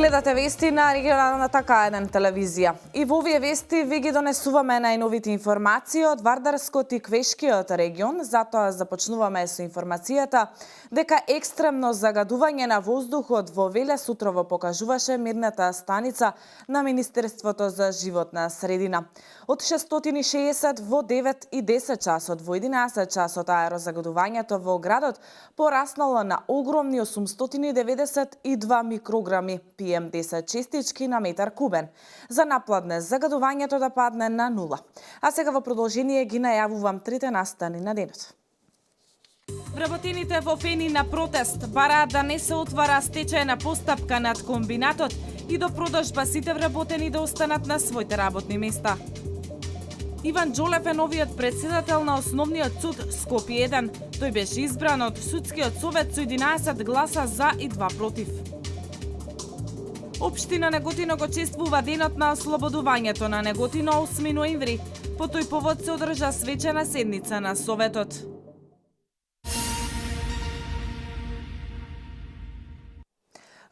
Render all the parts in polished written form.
Гледате вести на регионалната К1 телевизија. И во овие вести ви ги донесуваме најновите информации од Вардарскиот и Квешкиот регион, затоа започнуваме со информацијата дека екстремно загадување на воздухот во Велес утрово покажуваше мерната станица на Министерството за животна средина. Од 660 во 9 и 10 часот, во 11 часот аерозагадувањето во градот пораснало на огромни 892 микрограми PM10 честички на метар кубен. За напладне загадувањето да падне на нула. А сега во продолжение ги најавувам трите настани на денот. Вработените во Фени на протест бараат да не се отвара стечајна постапка над комбинатот и до продажба сите вработени да останат на своите работни места. Иван Џолев е новиот председател на Основниот суд Скопје 1. Тој беше избран од Судскиот совет со 11 гласа за и 2 против. Општина Неготино го чествува денот на ослободувањето на Неготино 8 ноември. По тој повод се одржа свечена седница на Советот.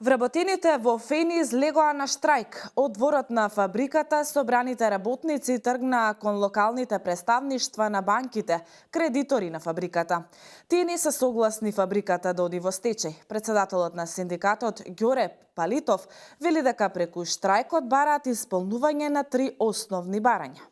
Вработените во Фени излегоа на штрајк. Од дворот на фабриката собраните работници тргнаа кон локалните представништва на банките, кредитори на фабриката. Тие не се согласни фабриката да оди во стечај. Председателот на синдикатот Ѓоре Палитов вели дека преку штрајкот бараат исполнување на 3 основни барања.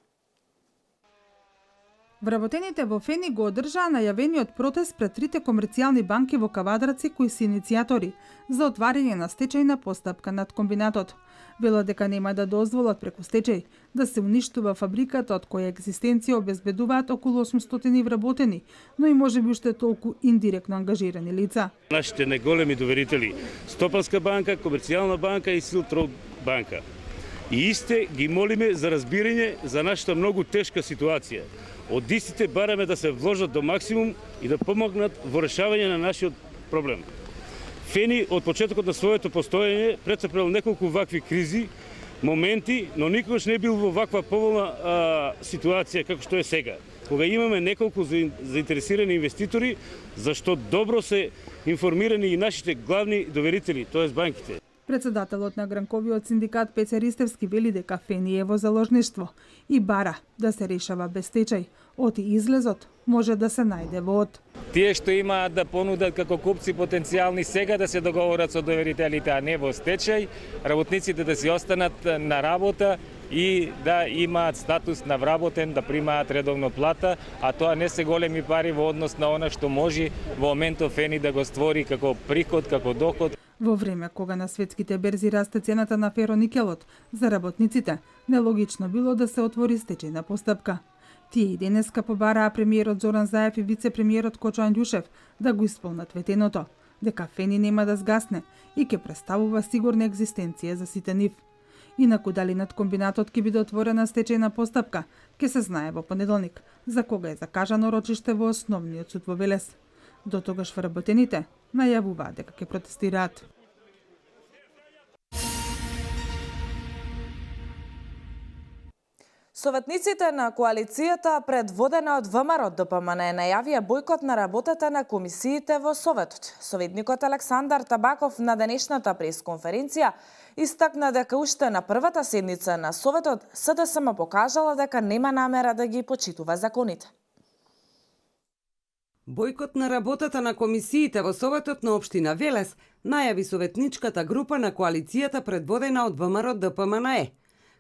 Вработените во Фени го одржаа најавениот протест пред трите комерцијални банки во Кавадраци кои се иницијатори за отварање на стечајна постапка над комбинатот. Велат дека нема да дозволат преку стечај да се уништува фабриката од која екзистенција обезбедуваат околу 800 вработени, но и можеби уште толку индиректно ангажирани лица. Нашите најголеми доверители, Стопанска банка, Комерцијална банка и Силтрод банка. И исте ги молиме за разбирање за нашата многу тешка ситуација. Од истите бараме да се вложат до максимум и да помогнат во решавање на нашиот проблем. Фени од почетокот на своето постоење прецрпел неколку вакви кризи, моменти, но никогаш не бил во ваква поволна ситуација како што е сега. Кога имаме неколку заинтересирани инвеститори, зашто добро се информирани и нашите главни доверители, тоест банките. Председателот на Гранковиот синдикат Пеце Ристевски вели дека Фени е во заложништво и бара да се решава без стечај. Оти излезот може да се најде во од. Тие што имаат да понудат како купци потенцијални сега да се договорат со доверителите, а не во стечај, работниците да си останат на работа и да имаат статус на вработен, да примаат редовно плата, а тоа не се големи пари во однос на она што може во моментов Фени да го створи како приход, како доход. Во време кога на светските берзи расте цената на фероникелот, за работниците нелогично било да се отвори стечајна постапка. Тие и денеска побараа премиерот Зоран Заев и вице-премиерот Кочо Анѓушев да го исполнат ветеното, дека Фени нема да сгасне и ќе представува сигурна екзистенција за сите нив. Инаку дали над комбинатот ќе биде отворена стечајна постапка, ќе се знае во понеделник, за кога е закажано рочиште во Основниот суд во Велес. До тогаш вработените најавуваат дека ќе протестираат. Советниците на коалицијата предводена од ВМРО ДПМН најавија бојкот на работата на комисиите во Советот. Советникот Александар Табаков на денешната пресконференција истакна дека уште на првата седница на Советот СДСМ покажала дека нема намера да ги почитува законите. Бојкот на работата на комисиите во Советот на општина Велес најави советничката група на коалицијата предводена од ВМРО ДПМН.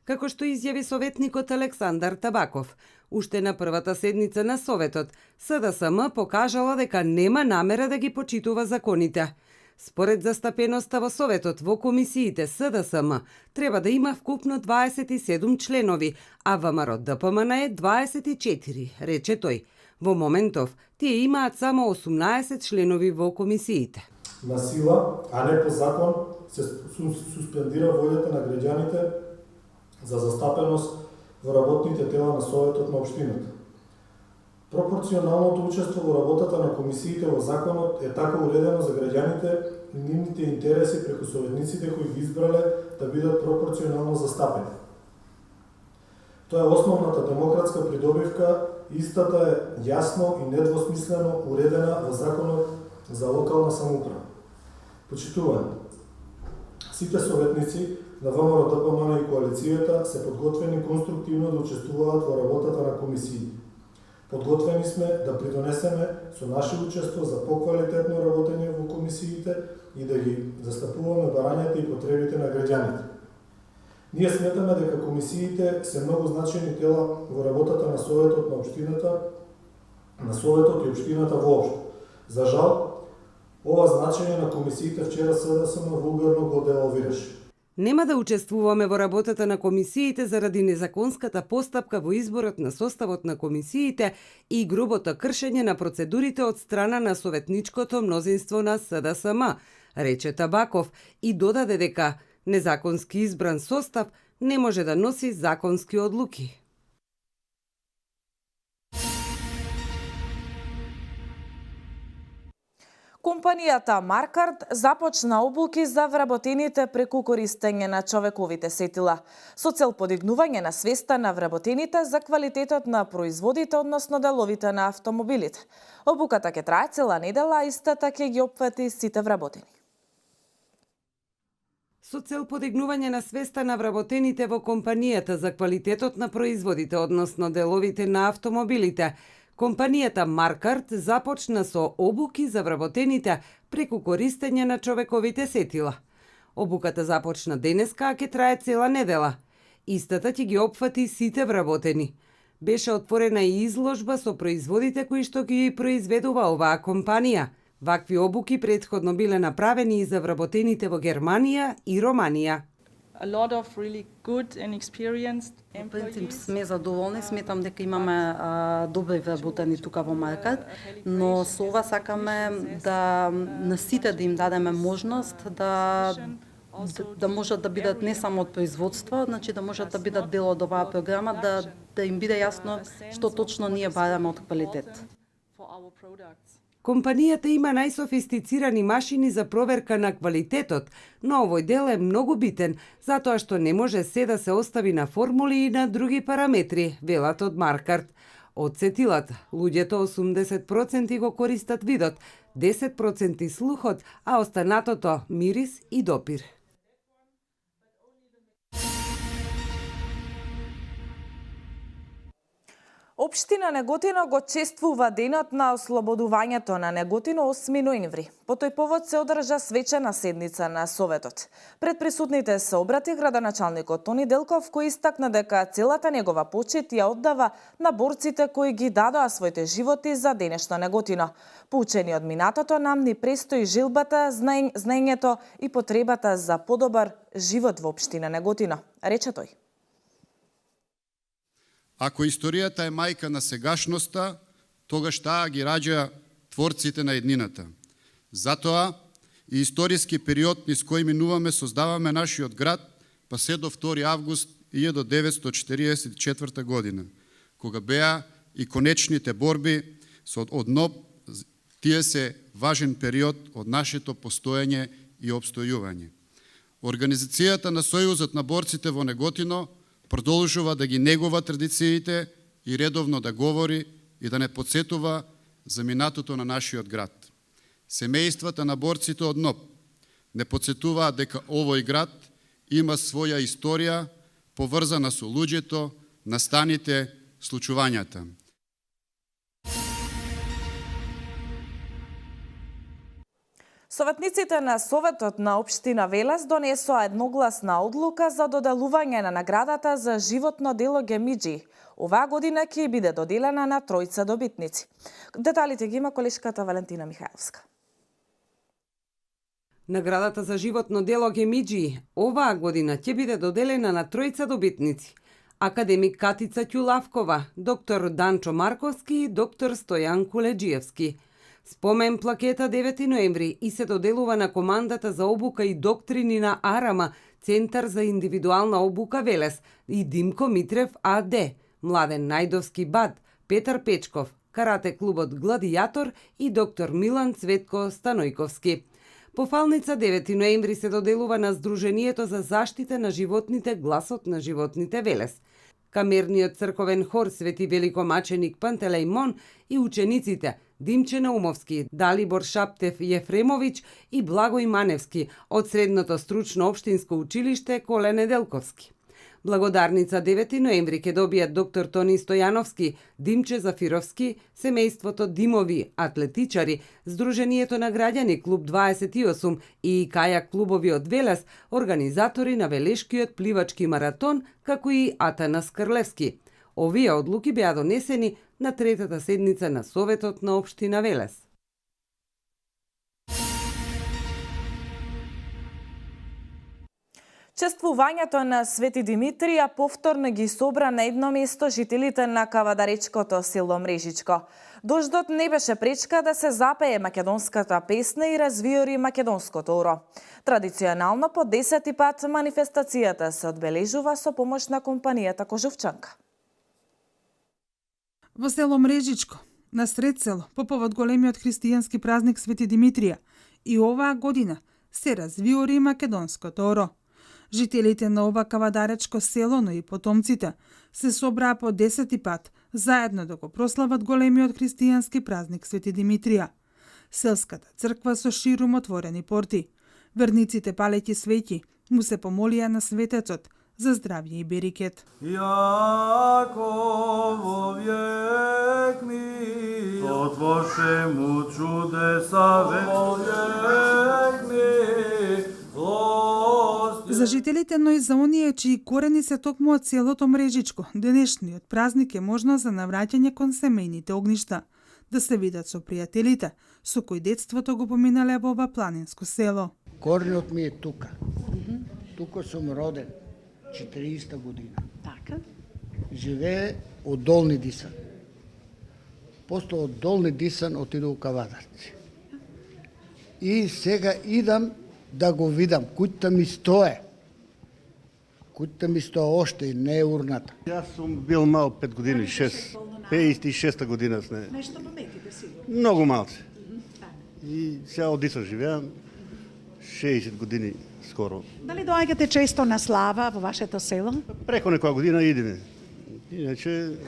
Како што изјави советникот Александар Табаков, уште на првата седница на Советот, СДСМ покажала дека нема намера да ги почитува законите. Според застапеноста во Советот во комисиите СДСМ треба да има вкупно 27 членови, а ВМРО ДПМН е 24, рече тој. Во моментов, тие имаат само 18 членови во комисиите. На сила, а не по закон, се суспендира волјата на граѓаните за застапеност во работните тела на Советот на општината. Пропорционалното учество во работата на комисиите во законот е така уредено за граѓаните и нивните интереси преку советниците кои ги избрале да бидат пропорционално застапени. Тоа е основната демократска придобивка, истата е јасно и недвосмислено уредена во законот за локална самоуправа. Почитувани, сите советници на ВМРО ДПМН и коалицијата се подготвени конструктивно да учествуваат во работата на комисиите. Подготвени сме да придонесеме со наше учество за поквалитетно работење во комисиите и да ги застапуваме барањата и потребите на граѓаните. Ние сметаме дека комисиите се многу значајни тела во работата на Советот на општината, на Советот и општината воопшто. За жал, ова значење на комисиите вчера СДСМ вулгарно го деловираше. Нема да учествуваме во работата на комисиите заради незаконската постапка во изборот на составот на комисиите и грубото кршење на процедурите од страна на советничкото мнозинство на СДСМ, рече Табаков и додаде дека незаконски избран состав не може да носи законски одлуки. Компанијата Маркарт започна обуки за вработените преку користење на човековите сетила, со цел подигнување на свеста на вработените за квалитетот на производите, односно деловите на автомобилите. Обуката ќе трае цела недела, а истата ќе ги опфати сите вработени. Со цел подигнување на свеста на вработените во компанијата за квалитетот на производите, односно деловите на автомобилите, компанијата Маркарт започна со обуки за вработените преку користење на човековите сетила. Обуката започна денеска, а ќе трае цела недела. Истата ќе ги опфати сите вработени. Беше отворена и изложба со производите кои што ги произведува оваа компанија. Вакви обуки претходно биле направени и за вработените во Германија и Романија. Во принцип сме задоволни, сметам дека имаме добри вработени тука во Маркарт, но со ова сакаме да на сите да им дадеме можност да можат да бидат не само од производство, значи да можат да бидат дел од оваа програма, да им биде јасно што точно ние бараме од квалитет. Компанијата има најсофистицирани машини за проверка на квалитетот, но овој дел е многу битен, затоа што не може се да се остави на формули и на други параметри, велат од Маркарт. Од сетилата, луѓето 80% го користат видот, 10% слухот, а останатото мирис и допир. Општина Неготино го чествува денот на ослободувањето на Неготино 8 ноември. По тој повод се одржа свечена седница на Советот. Пред присутните се обрати градоначалникот Тони Делков, кој истакна дека целата негова почит ја оддава на борците кои ги дадоа своите животи за денешно Неготино. Поучени од минатото, нам ни престои жилбата, знаењето и потребата за подобар живот во општина Неготино, рече тој. Ако историјата е мајка на сегашноста, тогаш таа ги раѓа творците на еднината. Затоа и историски период низ кој минуваме создаваме нашиот град, па се до 2 август 1944 година, кога беа и конечните борби со одноп, тие се важен период од нашето постоење и обстојување. Организацијата на Сојузот на борците во Неготино продолжува да ги негува традициите и редовно да говори и да не подсетува за минатото на нашиот град. Семејствата на борците од НОБ не подсетуваат дека овој град има своја историја поврзана со луѓето, настаните, случувањата. Советниците на Советот на општина Велес донесоа едногласна одлука за доделување на наградата за животно дело Гемиџи. Оваа година ќе биде доделена на 3 добитници. Деталите ги има колешката Валентина Михајловска. Наградата за животно дело Гемиџи оваа година ќе биде доделена на 3 добитници. Академик Катица Ќулавкова, доктор Данчо Марковски и доктор Стојан Кулеџиевски. Спомен плакета 9 ноември и се доделува на командата за обука и доктрини на Арама, Центар за индивидуална обука Велес и Димко Митрев АД, Младен Најдовски БАД, Петар Печков, Карате клубот Гладијатор и доктор Милан Цветко Станојковски. Пофалница 9 ноември се доделува на Сдруженијето за заштита на животните Гласот на животните Велес. Камерниот црковен хор Свети Великомаченик Пантелеј Мон и учениците Димче Наумовски, Далибор Шаптев Јефремовиќ и Благој Маневски од Средното стручно општинско училиште Коле Неделковски. Благодарница 9 ноември ќе добијат доктор Тони Стојановски, Димче Зафировски, семејството Димови, атлетичари, Сдруженијето на граѓани Клуб 28 и кајак клубови од Велес, организатори на Велешкиот пливачки маратон, како и Атанас Крлевски. Овие одлуки беа донесени на третата седница на Советот на општина Велес. Чествувањето на Свети Димитрија повторно ги собра на едно место жителите на кавадаречкото село Мрежичко. Дождот не беше пречка да се запее македонската песна и развиори македонското уро. Традиционално по 10 пат манифестацијата се одбележува со помош на компанијата Кожувчанка. Во село Мрежичко, на сред село, по повод големиот христијански празник Свети Димитрија, и оваа година се развиори македонското оро. Жителите на ова кавадаречко село, но и потомците, се собраа по 10 пат заедно да го прослават големиот христијански празник Свети Димитрија. Селската црква со ширум отворени порти. Верниците палејќи свети му се помолија на светецот за здравје и берикет. Јаково вјек ми, отворше му чудеса век ми. За жителите, но и за оние чии корени се токму од селото Мрежичко, денешниот празник е можност за навраќање кон семејните огништа, да се видат со пријателите, со кои детството го поминале во ова планинско село. Коренот ми е тука. Тука сум роден, 40 година. Така. Живее од Долни Дисан. После од Долни Дисан отиду у Кавадарци. И сега идам да го видам. Куќта ми стое. Куќта ми стое оште и не е урната. Јас сум бил мал 5 години, 6. 56 година сме. Нешто паметите сигурно. Многу малце. И сега од Дисан живеам 60 години скоро. Дали доаѓате често на слава во вашето село? Преко некоја година идеме. Иначе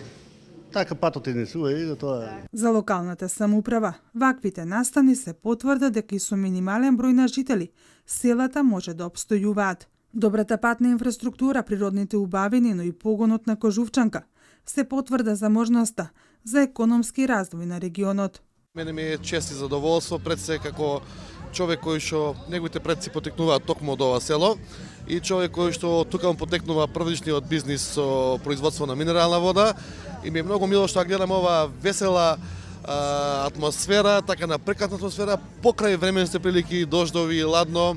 така патот изнесува и за тоа. За локалната самоуправа, ваквите настани се потврда дека и со минимален број на жители, селата може да обстојуваат. Добрата патна инфраструктура, природните убавини, но и погонот на Кожувчанка се потврда за можноста за економски развој на регионот. Мене ми е чест и задоволство пред се како човек кој што неговите предци потекнуваат токму од ова село и човек кој што тука му потекнува првичниот бизнис со производство на минерална вода. И ми е многу мило што гледам ова весела атмосфера, така напрекатна атмосфера, покрај временсите прилики, дождови, ладно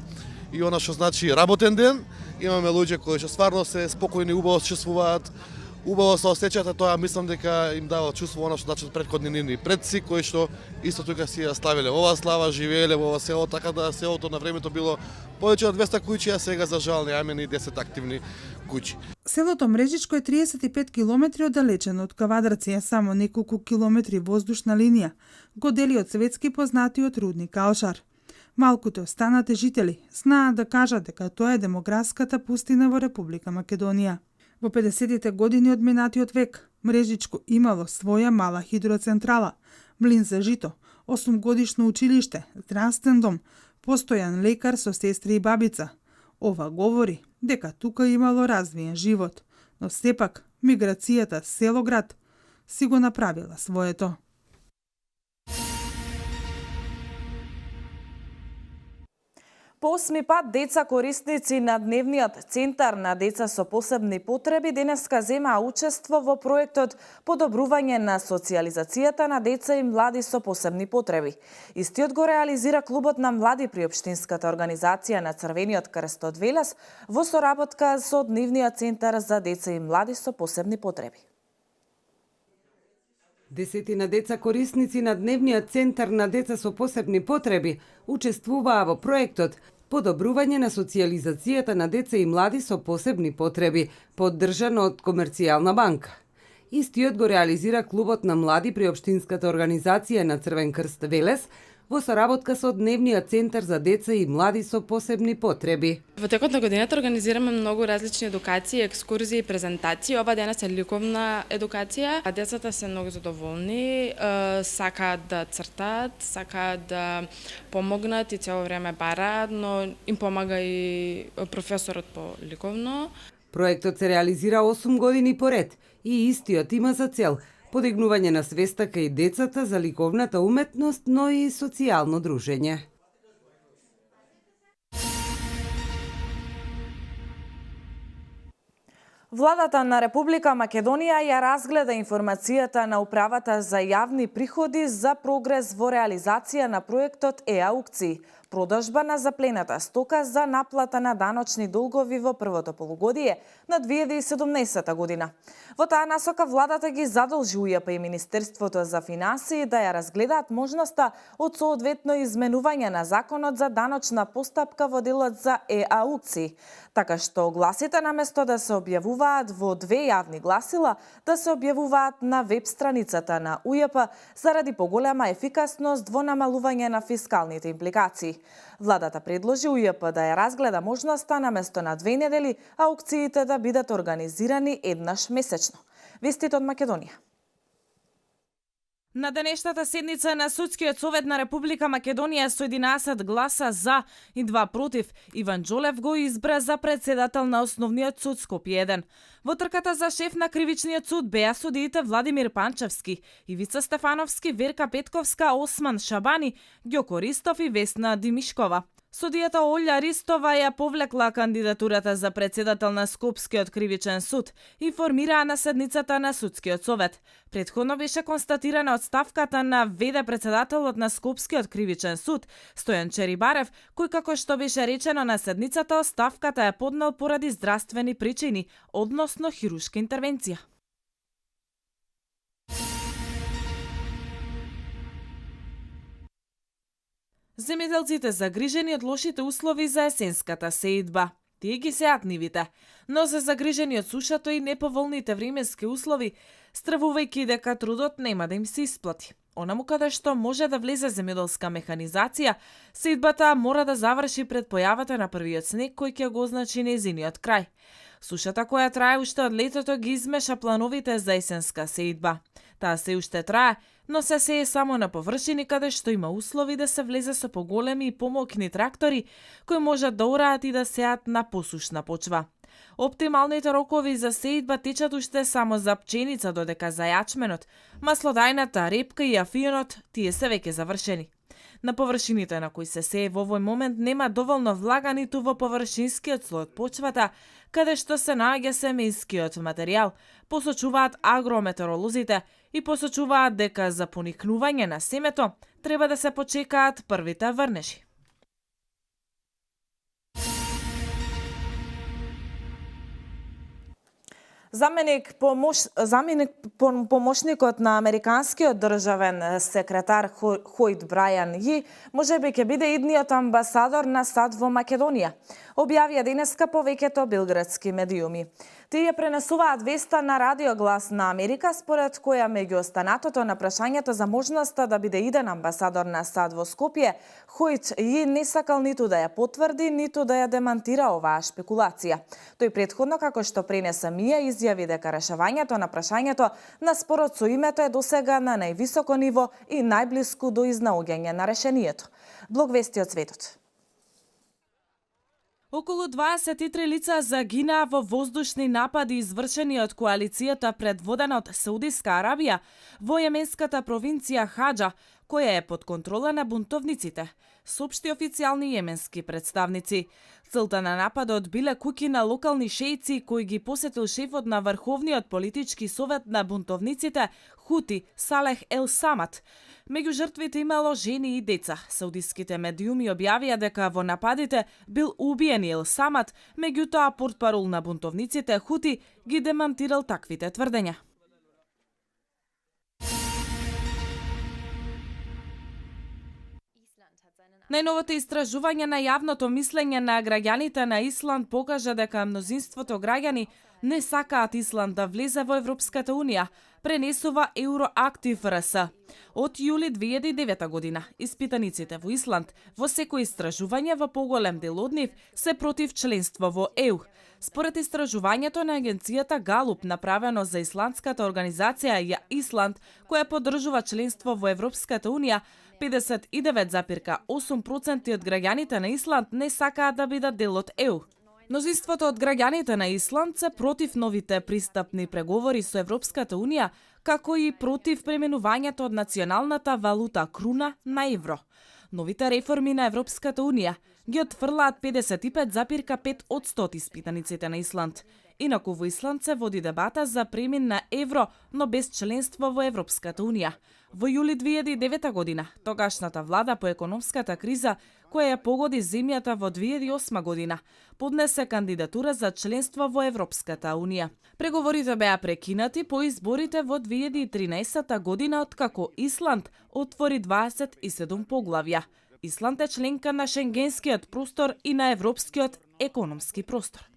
и она што значи работен ден. Имаме луѓе кои што стварно се спокојни, убаво се чувствуваат, убаво се осеќаат, а тоа мислам дека им дава чувство она што значат претходни нивни предци кои што исто тука си ја славеле ова слава, живееле во ова село, така да селото на времето било повеќе од 200 куќи, а сега за жал немаме ни 10 активни куќи. Селото Мрежичко е 35 километри оддалечено од Кавадарци, е само неколку километри воздушна линија, го дели од светски познатиот рудник Калшар. Малкуте останати жители знаат да кажат дека тоа е демографската пустина во Република Македонија. Во 50-тите години од минатиот век, Мрежичко имало своја мала хидроцентрала, млин за жито, 8-годишно училиште, здравствен дом, постојан лекар со сестри и бабица. Ова говори дека тука имало развиен живот, но сепак миграцијата село-град си го направила своето. По 8 пат деца корисници на Дневниот центар на деца со посебни потреби денеска земаа учество во проектот Подобрување на социјализацијата на деца и млади со посебни потреби. Истиот го реализира клубот на млади при општинската организација на Црвениот крст од Велес во соработка со Дневниот центар за деца и млади со посебни потреби. Десетина деца корисници на Дневниот центар на деца со посебни потреби учествуваа во проектот подобрување на социјализацијата на деца и млади со посебни потреби, поддржано од Комерцијална банка. Истиот го реализира Клубот на млади при Општинската организација на Црвен крст Велес во соработка со Дневниот центар за деца и млади со посебни потреби. Во текот на годината организираме многу различни едукации, екскурзии и презентации. Ова денес е ликовна едукација. Децата се многу задоволни, сакаат да цртаат, сакаат да помогнат и цело време бараат, но им помага и професорот по ликовно. Проектот се реализира 8 години поред и истиот има за цел подигнување на свеста кај децата за ликовната уметност, но и социјално дружење. Владата на Република Македонија ја разгледа информацијата на Управата за јавни приходи за прогрес во реализација на проектот e-аукции, продажба на заплената стока за наплата на даночни долгови во првото полугодие на 2017 година. Во таа насока владата ги задолжи УЈП и Министерството за финансии да ја разгледаат можноста од соодветно изменување на законот за даночна постапка во делот за e-аукции, така што огласите наместо да се објавуваат во две јавни гласила, да се објавуваат на веб страницата на УЈП заради поголема ефикасност во намалување на фискалните импликации. Владата предложи УЈП да ја разгледа можноста наместо на 2 недели аукциите да бидат организирани еднаш месечно. Вестите од Македонија. На денешната седница на Судскиот совет на Република Македонија со 11 гласа за и 2 против, Иван Џолев го избра за председател на Основниот суд Скопје 1. Во трката за шеф на Кривичниот суд беа судиите Владимир Панчевски, Ивица Стефановски, Верка Петковска, Осман Шабани, Ѓоко Ристов и Весна Димишкова. Судијата Олја Ристова ја повлекла кандидатурата за председател на Скопскиот кривичен суд и формираа на седницата на Судскиот совет. Претходно беше констатирана одставката на ВД председателот на Скопскиот кривичен суд, Стојан Черибарев, кој како што беше речено на седницата, оставката ја поднел поради здравствени причини, односно хируршка интервенција. Земјоделците загрижени од лошите услови за есенската сеидба. Тие ги сеат нивите, но се загрижени од сушата и неповолните временски услови, стравувајќи дека трудот нема да им се исплати. Онаму каде што може да влезе земјоделска механизација, сеидбата мора да заврши пред појавата на првиот снег кој ќе го означи нејзиниот крај. Сушата која трае уште од летото ги измеша плановите за есенска сеидба. Таа се уште трае, но се сее само на површини каде што има услови да се влезе со поголеми и помокни трактори кои можат да ораат и да сеат на посушна почва. Оптималните рокови за сеидба течат уште само за пченица, додека за јачменот, маслодајната, репка и афионот тие се веќе завршени. На површините на кои се сее во овој момент нема доволно влага ниту во површинскиот слој од почвата, каде што се наоѓа семејскиот материјал, посочуваат агрометеоролозите и посочуваат дека за поникнување на семето треба да се почекаат првите врнежи. Помошникот на американскиот државен секретар Хојд Брајан Ји можеби ќе биде идниот амбасадор на САД во Македонија, објавија денеска повеќето белградски медиуми. Тие пренесуваат веста на Радио Глас на Америка, според која меѓу останатото на прашањето за можноста да биде иден амбасадор на САД во Скопје, Хојд Ји не сакал ниту да ја потврди, ниту да ја демантира оваа шпекулација. Тој претходно, како што пренесе МИА, изјави дека решавањето на прашањето на спорот со името е досега на највисоко ниво и најблиску до изнаоѓање на решението. Блог вести од светот. Околу 23 лица загинаа во воздушни напади извршени од коалицијата предводена од Саудиска Арабија во јеменската провинција Хаџа, која е под контрола на бунтовниците, соопшти официјални јеменски представници. Целта на нападот биле куќи на локални шејци кои ги посетил шефот на Врховниот политички совет на бунтовниците Хути Салех Ел Самат. Меѓу жртвите имало жени и деца. Саудиските медиуми објавија дека во нападите бил убиен Ел Самат, меѓутоа портпарол на бунтовниците Хути ги демантирал таквите тврдења. Најновото истражување на јавното мислење на граѓаните на Исланд покажа дека мнозинството граѓани не сакаат Исланд да влезе во Европската Унија, пренесува Euroactiv РС. Од јули 2009 година, испитаниците во Исланд во секој истражување во поголем дел од нив се против членство во ЕУ. Според истражувањето на агенцијата Галуп, направено за исландската организација Исланд, која поддржува членство во Европската Унија, 59,8% од граѓаните на Исланд не сакаат да бидат дел од ЕУ. Мнозинството од граѓаните на Исланд се против новите пристапни преговори со Европската Унија, како и против пременувањето од националната валута круна на евро. Новите реформи на Европската Унија ги отфрлаат 55,5% од испитаниците на Исланд. Инаку во Исланд се води дебата за премин на евро, но без членство во Европската Унија. Во јули 2009 година, тогашната влада по економската криза, која ја погоди земјата во 2008 година, поднесе кандидатура за членство во Европската Унија. Преговорите беа прекинати по изборите во 2013 година, откако Исланд отвори 27 поглавја. Исланд е членка на Шенгенскиот простор и на Европскиот економски простор.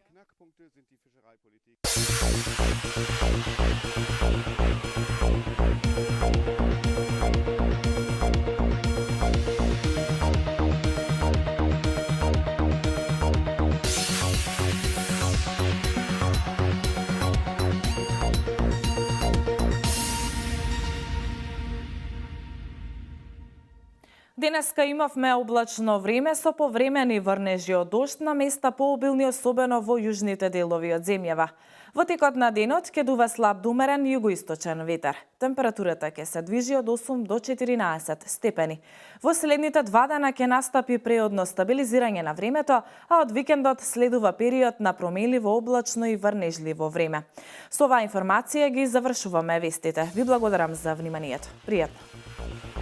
Денеска имавме облачно време со повремени врнежи од дожд на места пообилни, особено во јужните делови од земјава. Во текот на денот ќе дува слаб до умерен југоисточен ветер. Температурата ќе се движи од 8 до 14 степени. Во следните 2 дена ќе настапи преодно стабилизирање на времето, а од викендот следува период на променливо облачно и врнежливо време. Со оваа информација ги завршуваме вестите. Ви благодарам за вниманието. Пријатно.